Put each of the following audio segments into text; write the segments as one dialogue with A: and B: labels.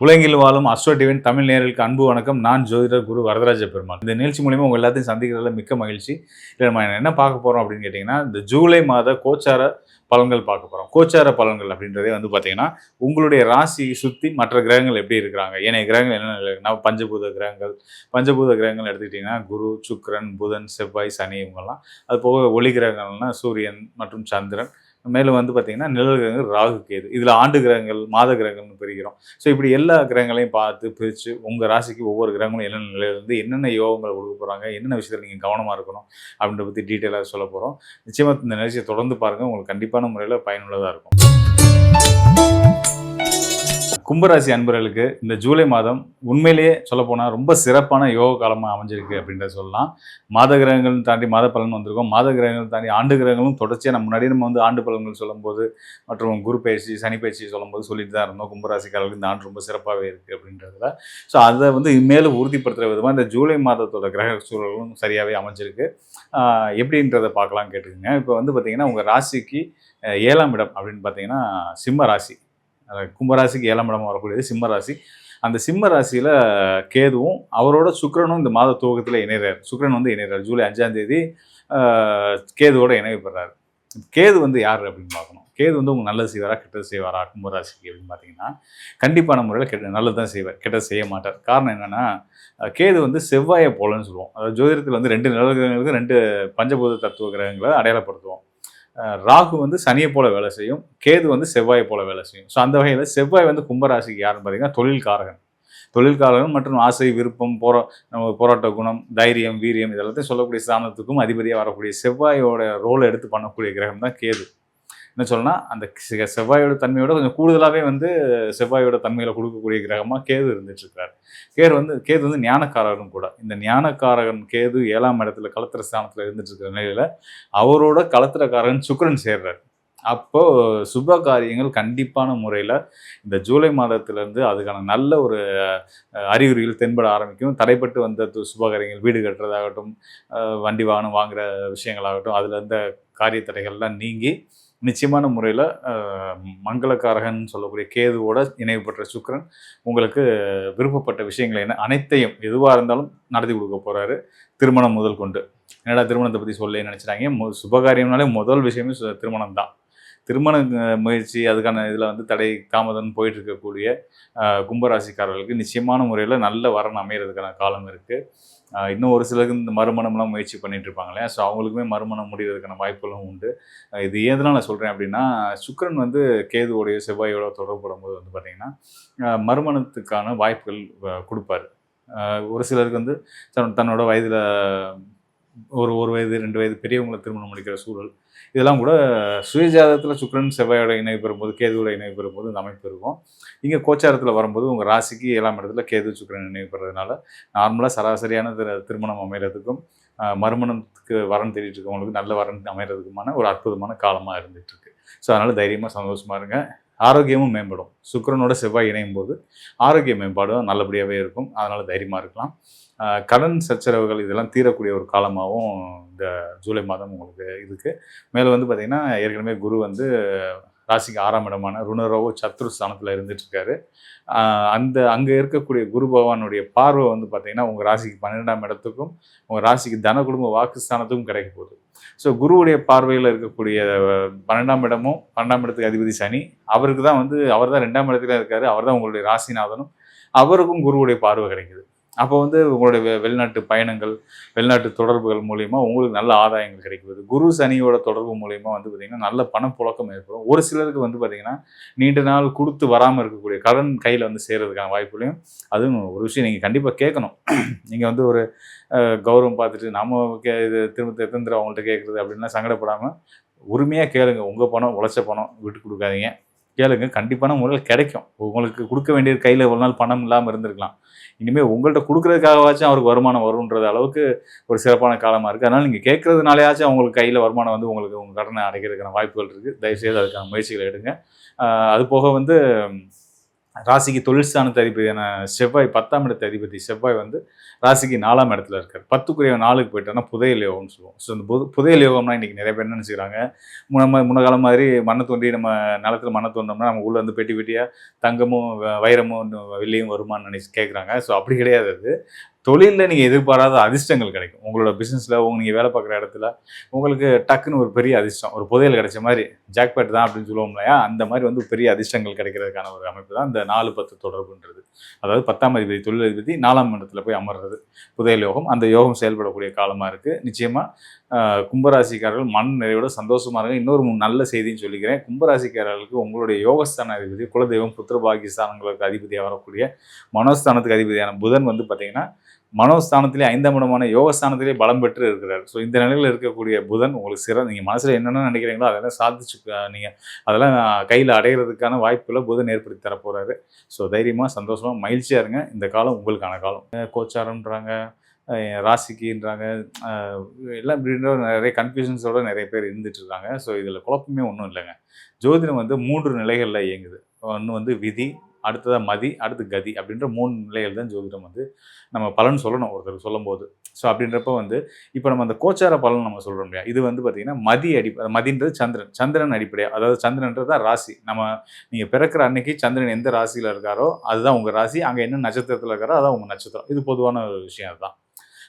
A: உலகில் வாழும் astro divine Tamil நேயர்களுக்கு அன்பு வணக்கம். நான் ஜோதிடர் குரு வரதராஜ பெருமாள். இந்த நிகழ்ச்சி மூலியமா உங்க எல்லாத்தையும் சந்திக்கிறதுல மிக்க மகிழ்ச்சி. இதில் நம்ம என்ன பார்க்க போறோம் அப்படின்னு கேட்டிங்கன்னா, இந்த ஜூலை மாத கோச்சார பலன்கள் பார்க்க போறோம். கோச்சார பலன்கள் அப்படின்றதே வந்து பார்த்தீங்கன்னா, உங்களுடைய ராசியை சுத்தி மற்ற கிரகங்கள் எப்படி இருக்கிறாங்க, ஏனைய கிரகங்கள் என்ன நிலையில இருக்குன்னா, பஞ்சபூத கிரகங்கள் எடுத்துக்கிட்டிங்கன்னா குரு, சுக்கிரன், புதன், செவ்வாய், சனி இவங்கெல்லாம். அது போக ஒளி கிரகங்கள்னா சூரியன் மற்றும் சந்திரன். மேலும் வந்து பார்த்தீங்கன்னா நிழல் கிரகங்கள் ராகு, கேது. இதில் ஆண்டு கிரகங்கள், மாத கிரகங்கள்னு பிரிக்கிறோம். ஸோ இப்படி எல்லா கிரகங்களையும் பார்த்து பிரித்து உங்கள் ராசிக்கு ஒவ்வொரு கிரகங்களும் என்னென்ன நிலையிலேருந்து என்னென்ன யோகங்களை கொடுக்க போகிறாங்க, என்னென்ன விஷயத்தில் நீங்கள் கவனமாக இருக்கணும் அப்படின்றத பற்றி டீட்டெயிலாக சொல்ல போகிறோம். நிச்சயமாக இந்த நிகழ்ச்சியை தொடர்ந்து பாருங்கள், உங்களுக்கு கண்டிப்பான முறையில் பயனுள்ளதாக இருக்கும். கும்பராசி அன்பர்களுக்கு இந்த ஜூலை மாதம் உண்மையிலேயே சொல்லப்போனால் ரொம்ப சிறப்பான யோக காலமாக அமைஞ்சிருக்கு அப்படின்றத சொல்லலாம். மாத கிரகங்கள் தாண்டி மாத பலன் வந்திருக்கோம். மாத கிரகங்கள் தாண்டி ஆண்டு கிரகங்களும் தொடர்ச்சியாக நம்ம வந்து ஆண்டு பலன்கள் சொல்லும்போது மற்றும் குரு பயிற்சி, சனி பயிற்சி சொல்லும்போது சொல்லிட்டு தான் இருந்தோம். கும்பராசிக்காரர்களுக்கு இந்த ஆண்டு ரொம்ப சிறப்பாகவே இருக்குது அப்படின்றதுல. ஸோ அதை வந்து மேலும் உறுதிப்படுத்துகிற விதமாக இந்த ஜூலை மாதத்தோட கிரக சூழலும் சரியாகவே அமைஞ்சிருக்கு. எப்படின்றத பார்க்கலாம்னு கேட்டுக்கோங்க. இப்போ வந்து பார்த்திங்கன்னா உங்கள் ராசிக்கு 7ஆம் இடம் அப்படின்னு பார்த்தீங்கன்னா சிம்ம ராசி. கும்பராசிக்கு 7ஆம் இடமாக வரக்கூடியது சிம்ம ராசி. அந்த சிம்ம ராசியில் கேதுவும் அவரோட சுக்கிரனும் இந்த மாத துவக்கத்தில் இணைகிறார். சுக்கிரன் வந்து இணைகிறார் ஜூலை 5ஆம் தேதி கேதுவோட இணைவு பெறாரு. கேது வந்து யார் அப்படின்னு பார்க்கணும். கேது வந்து உங்கள் நல்லது செய்வாரா கெட்டது செய்வாரா கும்பராசிக்கு அப்படின்னு பார்த்தீங்கன்னா, கண்டிப்பான முறையில் நல்லது தான் செய்வார், கெட்டது செய்ய மாட்டார். காரணம் என்னென்னா, கேது வந்து செவ்வாயை போலன்னு சொல்லுவோம். அதாவது ஜோதிடத்தில் வந்து 2 நிழல் கிரகங்களுக்கு 2 பஞ்சபூத தத்துவ கிரகங்களை அடையாளப்படுத்துவோம். ராகு வந்து சனியை போல வேலை செய்யும், கேது வந்து செவ்வாயை போல வேலை செய்யும். ஸோ அந்த வகையில் செவ்வாய் வந்து கும்பராசிக்கு யாருன்னு பார்த்தீங்கன்னா தொழில்காரகன் மற்றும் ஆசை, விருப்பம், போராட்ட குணம், தைரியம், வீரியம் இதெல்லாத்தையும் சொல்லக்கூடிய ஸ்தானத்துக்கும் அதிபதியாக வரக்கூடிய செவ்வாயோட ரோலை எடுத்து பண்ணக்கூடிய கிரகம் தான் கேது. என்ன சொல்லலாம், அந்த செவ்வாயோட தன்மையோட கொஞ்சம் கூடுதலாகவே வந்து செவ்வாயோட தன்மையில் கொடுக்கக்கூடிய கிரகமாக கேது இருந்துட்டுருக்காரு. கேது வந்து ஞானக்காரகனும் கூட. இந்த ஞானக்காரகன் கேது 7ஆம் இடத்துல களத்திர ஸ்தானத்தில் இருந்துட்டு இருக்கிற நிலையில் அவரோட களத்திரக்காரகன் சுக்கிரன் சேர்றார். அப்போது சுப காரியங்கள் கண்டிப்பான முறையில் இந்த ஜூலை மாதத்திலேருந்து அதுக்கான நல்ல ஒரு அறிகுறிகள் தென்பட ஆரம்பிக்கும். தடைப்பட்டு வந்த சுபகாரியங்கள், வீடு கட்டுறதாகட்டும், வண்டி வாகனம் வாங்குகிற விஷயங்களாகட்டும், அதில் இருந்த காரிய தடைகள்லாம் நீங்கி நிச்சயமான முறையில் மங்களக்காரகன் சொல்லக்கூடிய கேதுவோட இணைவு பெற்ற சுக்கிரன் உங்களுக்கு விருப்பப்பட்ட விஷயங்களை அனைத்தையும் எதுவாக இருந்தாலும் நடத்தி கொடுக்க போகிறாரு. திருமணம் முதல் கொண்டு. என்னடா திருமணத்தை பற்றி சொல்ல நினச்சிட்டாங்க. சுபகாரியம்னாலே முதல் விஷயமே திருமணம் தான். திருமண முயற்சி அதுக்கான இதில் வந்து தடை தாமதம் போயிட்டு இருக்கக்கூடிய கும்பராசிக்காரர்களுக்கு நிச்சயமான முறையில் நல்ல வரன் அமைகிறதுக்கான காலம் இருக்குது. இன்னும் ஒரு சிலருக்கு இந்த மறுமணம்லாம் முயற்சி பண்ணிட்டு இருப்பாங்க இல்லையா, ஸோ அவங்களுக்குமே மறுமணம் முடிவதற்கான வாய்ப்புகளும் உண்டு. இது எதனால் நான் சொல்கிறேன் அப்படின்னா, சுக்கிரன் வந்து கேதுவோடைய செவ்வாயோட தொடர்புடும் போது வந்து பார்த்திங்கன்னா மறுமணத்துக்கான வாய்ப்புகள் கொடுப்பாரு. ஒரு சிலருக்கு வந்து தன்னோட வயதில் ஒரு வயது 2 வயது பெரியவங்களை திருமணம் முடிக்கிற சூழல், இதெல்லாம் கூட சுயஜாதகத்தில் சுக்கிரன் செவ்வாயோட இணைவு பெறும்போது, கேதுவோட இணைவு பெறும்போது இந்த அமைப்பு இருக்கும். இங்கே கோச்சாரத்தில் வரும்போது உங்கள் ராசிக்கு 7ஆம் இடத்துல கேது சுக்கிரன் இணைவு பெறதுனால நார்மலாக சராசரியான திருமணம் அமைகிறதுக்கும் மறுமணத்துக்கு வரன் தேடிட்டு இருக்கவங்களுக்கு நல்ல வரன் அமைகிறதுக்குமான ஒரு அற்புதமான காலமாக இருந்துகிட்ருக்கு. ஸோ அதனால் தைரியமாக சந்தோஷமாக இருங்க. ஆரோக்கியமும் மேம்படும். சுக்கிரனோட செவ்வாய் இணையும் போது ஆரோக்கிய மேம்பாடும் நல்லபடியாகவே இருக்கும். அதனால் தைரியமாக இருக்கலாம். கடன் சச்சரவுகள் இதெல்லாம் தீரக்கூடிய ஒரு காலமாகவும் இந்த ஜூலை மாதம் உங்களுக்கு இருக்குது. மேலே வந்து பார்த்திங்கன்னா ஏற்கனவே குரு வந்து ராசிக்கு 6ஆம் இடமான ருணரோக சத்ரு ஸ்தானத்தில் இருந்துகிட்ருக்காரு. அங்கே இருக்கக்கூடிய குரு பகவானுடைய பார்வை வந்து பார்த்திங்கன்னா உங்கள் ராசிக்கு 12ஆம் இடத்துக்கும் உங்கள் ராசிக்கு தன குடும்ப வாக்குஸ்தானத்துக்கும் கிடைக்க போகுது. ஸோ குருவுடைய பார்வையில் இருக்கக்கூடிய 12ஆம் இடமும் 12ஆம் இடத்துக்கு அதிபதி சனி, அவர் தான் 2ஆம் இடத்துல இருக்கார். அவர் தான் உங்களுடைய ராசிநாதனும். அவருக்கும் குருவுடைய பார்வை கிடைக்குது. அப்போ வந்து உங்களுடைய வெளிநாட்டு பயணங்கள், வெளிநாட்டு தொடர்புகள் மூலிமா உங்களுக்கு நல்ல ஆதாயங்கள் கிடைக்குது. குரு சனியோட தொடர்பு மூலிமா வந்து பார்த்திங்கன்னா நல்ல பணப்புழக்கம் ஏற்படும். ஒரு சிலருக்கு வந்து பார்த்திங்கன்னா நீண்ட நாள் கொடுத்து வராமல் இருக்கக்கூடிய கடன் கையில் வந்து சேர்றதுக்கான வாய்ப்புலையும், அதுவும் ஒரு விஷயம் நீங்கள் கண்டிப்பாக கேட்கணும். நீங்கள் வந்து ஒரு கௌரவம் பார்த்துட்டு நம்ம இது திரும்ப எத்தனை தடவை அவங்கள்ட்ட கேட்குறது அப்படின்லாம் சங்கடப்படாமல் உரிமையாக கேளுங்க. உங்கள் பணம், உழைச்ச பணம் விட்டு கொடுக்காதீங்க. கேளுங்க, கண்டிப்பான முறையில் கிடைக்கும். உங்களுக்கு கொடுக்க வேண்டியது கையில் ஒரு நாள் பணம் இல்லாமல் இருந்திருக்கலாம். இனிமேல் உங்கள்கிட்ட கொடுக்குறதுக்காகவாச்சும் அவருக்கு வருமானம் வரும்ன்றது அளவுக்கு ஒரு சிறப்பான காலமாக இருக்குது. அதனால் நீங்கள் கேட்குறதுனாலையாச்சும் அவங்களுக்கு கையில் வருமானம் வந்து உங்களுக்கு உங்கள் கடனை அடைக்கிறதுக்கான வாய்ப்புகள் இருக்குது. தயவுசெய்து அதுக்கான முயற்சிகளை எடுங்க. அது போக வந்து ராசிக்கு தொழில் ஸ்தானத்து அதிபதியான செவ்வாய் 10ஆம் இடத்து அதிபதி செவ்வாய் வந்து ராசிக்கு 4ஆம் இடத்துல இருக்கார். 10க்குரிய 4க்கு போயிட்டாருன்னா புதையல் யோகம்னு சொல்லுவோம். ஸோ இந்த புதையல் யோகம்னா இன்னைக்கு நிறைய பேர் என்ன நினைச்சுக்கிறாங்க, நம்ம முன்ன காலம் மாதிரி மண்ணை தோண்டி நம்ம நிலத்துல மண்ணை தோண்டினோம்னா நம்ம உள்ள வந்து பெட்டி பெட்டியா தங்கமும் வைரமும் வெள்ளியும் வருமான்னு நினைச்சு கேட்குறாங்க. ஸோ அப்படி கிடையாது அது. தொழிலில் நீங்கள் எதிர்பாராத அதிர்ஷ்டங்கள் கிடைக்கும். உங்களோட பிஸ்னஸில் நீங்கள் வேலை பார்க்குற இடத்துல உங்களுக்கு டக்குன்னு ஒரு பெரிய அதிர்ஷ்டம், ஒரு புதையல் கிடைச்ச மாதிரி, ஜாக்பேட் தான் அப்படின்னு சொல்லுவோம் இல்லையா, அந்த மாதிரி வந்து பெரிய அதிர்ஷ்டங்கள் கிடைக்கிறதுக்கான ஒரு அமைப்பு தான் இந்த 4-10 தொடர்புன்றது. அதாவது 10ஆம் அதிபதி தொழில் அதிபதி 4ஆம் இடத்துல போய் அமர்றது புதையல் யோகம். அந்த யோகம் செயல்படக்கூடிய காலமாக இருக்குது. நிச்சயமாக கும்பராசிக்காரர்கள் மன நிறைவோட சந்தோஷமாக இருங்க. இன்னொரு நல்ல செய்தின்னு சொல்லிக்கிறேன். கும்பராசிக்காரர்களுக்கு உங்களுடைய யோகஸ்தான அதிபதி, குலதெய்வம், புத்திரபாகிய ஸ்தானங்களுக்கு அதிபதியாக வரக்கூடிய மனோஸ்தானத்துக்கு அதிபதியான புதன் வந்து பார்த்தீங்கன்னா மனோஸ்தானத்திலே 5ஆம் இடமான யோகஸ்தானத்திலே பலம் பெற்று இருக்கிறார். ஸோ இந்த நிலையில் இருக்கக்கூடிய புதன் உங்களுக்கு நீங்கள் மனசில் என்னென்ன நினைக்கிறீங்களோ அதெல்லாம் சாதிச்சு நீங்கள் அதெல்லாம் கையில் அடைகிறதுக்கான வாய்ப்புகளை புதன் ஏற்படுத்தி தரப்போகிறாரு. ஸோ தைரியமாக சந்தோஷமாக மகிழ்ச்சியாக இருங்க. இந்த காலம் உங்களுக்கான காலம். கோச்சாரம்ன்றாங்க, ராசிக்குன்றாங்க, எல்லாம் இப்படின்ற நிறைய கன்ஃபியூஷன்ஸோடு நிறைய பேர் இருந்துட்டு இருக்காங்க. ஸோ இதில் குழப்பமே ஒன்றும் இல்லைங்க. ஜோதிடம் வந்து 3 நிலைகளில் இயங்குது. ஒன்று வந்து விதி, அடுத்ததாக மதி, அடுத்து கதி அப்படின்ற 3 நிலைகள் தான் ஜோதிடம் வந்து நம்ம பலன் சொல்லணும் ஒருத்தருக்கு சொல்லும்போது. ஸோ அப்படின்றப்ப வந்து இப்போ நம்ம அந்த கோச்சார பலன் நம்ம சொல்கிறோம் இல்லையா, இது வந்து பார்த்திங்கன்னா மதின்றது சந்திரன், சந்திரன் அடிப்படையாக, அதாவது சந்திரன்றது தான் ராசி. நீங்கள் பிறக்கிற அன்னைக்கு சந்திரன் எந்த ராசியில் இருக்காரோ அதுதான் உங்கள் ராசி, அங்கே என்ன நட்சத்திரத்தில் இருக்காரோ அதான் உங்கள் நட்சத்திரம். இது பொதுவான ஒரு விஷயம் அதுதான்.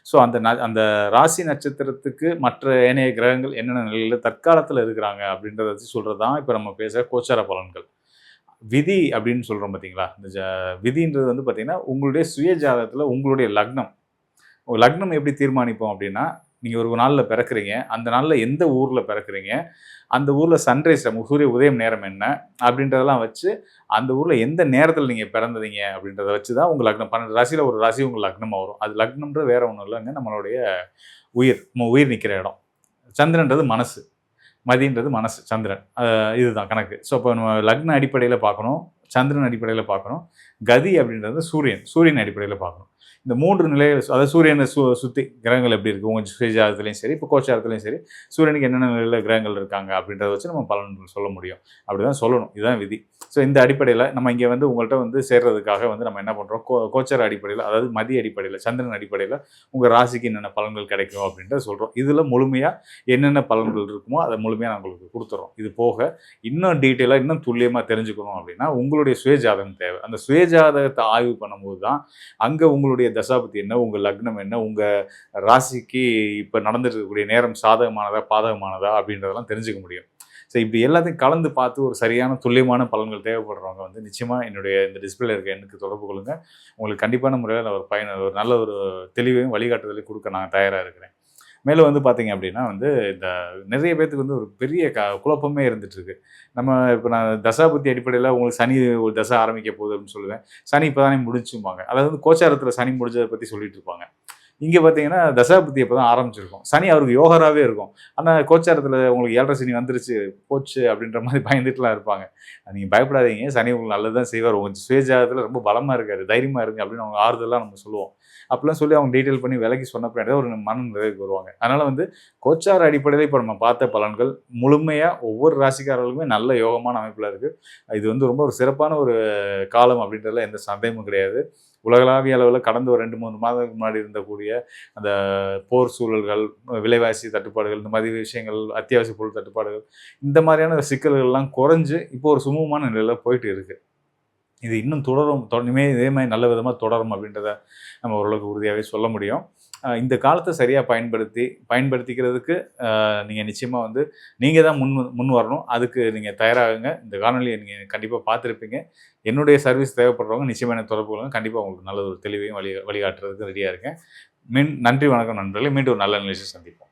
A: ஸோ அந்த ராசி நட்சத்திரத்துக்கு மற்ற ஏனைய கிரகங்கள் என்னென்ன நிலையில் தற்காலத்தில் இருக்கிறாங்க அப்படின்றத வச்சு சொல்கிறது தான் இப்போ நம்ம பேசுகிற கோச்சார பலன்கள். விதி அப்படின்னு சொல்கிறோம் பார்த்தீங்களா, இந்த விதின்றது வந்து பார்த்தீங்கன்னா உங்களுடைய சுய ஜாதகத்தில் உங்களுடைய லக்னம் எப்படி தீர்மானிப்போம் அப்படின்னா, நீங்கள் ஒரு நாளில் பிறக்கிறீங்க, அந்த நாளில் எந்த ஊரில் பிறக்கிறீங்க, அந்த ஊரில் சன்ரைஸ் சூரிய உதயம் நேரம் என்ன அப்படின்றதெல்லாம் வச்சு, அந்த ஊரில் எந்த நேரத்தில் நீங்கள் பிறந்ததீங்க அப்படின்றத வச்சு தான் உங்கள் லக்னம் 12 ராசியில் ஒரு ராசி உங்கள் லக்னமாக வரும். அது லக்னம்ன்றது வேறு ஒன்றும் இல்லைங்க, நம்மளுடைய உயிர் நிற்கிற இடம். சந்திரன்றது மனசு, மதின்றது மனசு, சந்திரன், இதுதான் கணக்கு. ஸோ இப்போ நம்ம லக்ன அடிப்படையில் பார்க்கணும், சந்திரன் அடிப்படையில் பார்க்கணும், கதி அப்படின்றது சூரியன் அடிப்படையில் பார்க்கணும். இந்த 3 நிலைகள், அதாவது சூரியனை சுற்றி கிரகங்கள் எப்படி இருக்குது உங்கள் சுயஜாதத்துலேயும் சரி, இப்போ கோச்சாரத்துலேயும் சரி, சூரியனுக்கு என்னென்ன நிலையில் கிரகங்கள் இருக்காங்க அப்படின்றத வச்சு நம்ம பலன் சொல்ல முடியும். அப்படி தான் சொல்லணும், இதுதான் விதி. ஸோ இந்த அடிப்படையில் நம்ம இங்கே வந்து உங்கள்கிட்ட வந்து சேர்றதுக்காக வந்து நம்ம என்ன பண்ணுறோம், கோச்சார அடிப்படையில், அதாவது மதிய அடிப்படையில், சந்திரன் அடிப்படையில் உங்கள் ராசிக்கு என்னென்ன பலன்கள் கிடைக்கும் அப்படின்றத சொல்கிறோம். இதில் முழுமையாக என்னென்ன பலன்கள் இருக்குமோ அதை முழுமையாக நான் உங்களுக்கு கொடுத்துட்றோம். இது போக இன்னும் டீட்டெயிலாக இன்னும் துல்லியமாக தெரிஞ்சுக்கணும் அப்படின்னா உங்களுடைய சுயஜாதகம் தேவை. அந்த சுயஜாதகத்தை ஆய்வு பண்ணும்போது தான் அங்கே உங்களுடைய தசாபதி என்ன, உங்கள் லக்னம் என்ன, உங்கள் ராசிக்கு இப்போ நடந்துட்டு இருக்கக்கூடிய நேரம் சாதகமானதா பாதகமானதா அப்படின்றதெல்லாம் தெரிஞ்சுக்க முடியும். ஸோ இப்படி எல்லாத்தையும் கலந்து பார்த்து ஒரு சரியான துல்லியமான பலன்கள் தேவைப்படுறவங்க வந்து நிச்சயமாக என்னுடைய இந்த டிஸ்பிளேல இருக்க எண்ணுக்கு தொடர்பு கொள்ளுங்கள். உங்களுக்கு கண்டிப்பான முறையில் ஒரு நல்ல ஒரு தெளிவையும் வழிகாட்டுதலையும் கொடுக்க நான் தயாராக இருக்கிறேன். மேலும் வந்து பார்த்தீங்க அப்படின்னா வந்து இந்த நிறைய பேர்த்துக்கு வந்து ஒரு பெரிய குழப்பமே இருந்துகிட்ருக்கு. இப்போ நான் தசாபுத்தி அடிப்படையில் உங்களுக்கு சனி ஒரு தசை ஆரம்பிக்க போகுது அப்படின்னு சொல்லுவேன். சனி இப்போ தானே முடிச்சும்பாங்க. அதாவது கோச்சாரத்தில் சனி முடிஞ்சதை பற்றி சொல்லிட்டு இருப்பாங்க. இங்கே பார்த்தீங்கன்னா தசாபுத்தி இப்போ தான் ஆரம்பிச்சிருக்கும். சனி அவருக்கு யோகராகவே இருக்கும். ஆனால் கோச்சாரத்தில் உங்களுக்கு 7.5 சனி வந்துருச்சு போச்சு அப்படின்ற மாதிரி பயந்துட்டுலாம் இருப்பாங்க. நீங்கள் பயப்படாதீங்க, சனி உங்களுக்கு நல்லது தான் செய்வார். உங்கள் சுயஜாதத்தில் ரொம்ப பலமாக இருக்காரு, தைரியமாக இருங்க அப்படின்னு அவங்க ஆறுதலாக நம்ம சொல்லுவோம். அப்படிலாம் சொல்லி அவங்க டீட்டெயில் பண்ணி விலக்கி சொன்ன பின்னாடி ஒரு மன நிறைவுக்கு வருவாங்க. அதனால் வந்து கோச்சார அடிப்படையில் இப்போ நம்ம பார்த்த பலன்கள் முழுமையாக ஒவ்வொரு ராசிக்காரர்களுக்குமே நல்ல யோகமான அமைப்பில் இருக்குது. இது வந்து ரொம்ப ஒரு சிறப்பான ஒரு காலம் அப்படின்றதுல எந்த சந்தேகமும் கிடையாது. உலகளாவிய அளவில் கடந்த ஒரு 2-3 மாதத்துக்கு முன்னாடி இருந்தக்கூடிய அந்த போர் சூழல்கள், விலைவாசி தட்டுப்பாடுகள், இந்த மாதிரி விஷயங்கள், அத்தியாவசிய பொருள் தட்டுப்பாடுகள், இந்த மாதிரியான சிக்கல்கள்லாம் குறைஞ்சு இப்போ ஒரு சுமூகமான நிலையில் போயிட்டு இருக்குது. இது இன்னும் தொடரும், இதே மாதிரி நல்ல விதமாக தொடரும் அப்படின்றத நம்ம ஓரளவுக்கு உறுதியாகவே சொல்ல முடியும். இந்த காலத்தை சரியாக பயன்படுத்திக்கிறதுக்கு நீங்கள் நிச்சயமாக வந்து நீங்கள் தான் முன் வரணும். அதுக்கு நீங்கள் தயாராகுங்க. இந்த காணொலியை நீங்கள் கண்டிப்பாக பார்த்துருப்பீங்க. என்னுடைய சர்வீஸ் தேவைப்படுறவங்க நிச்சயமாக எனக்கு தொடர்பு கொள்ளுங்க. கண்டிப்பாக உங்களுக்கு நல்ல ஒரு தெளிவையும் வழிகாட்டுறதுக்கு ரெடியாக இருக்கேன். நன்றி, வணக்கம் நண்பர்களே. மீண்டும் ஒரு நல்ல நிகழ்ச்சியை சந்திப்போம்.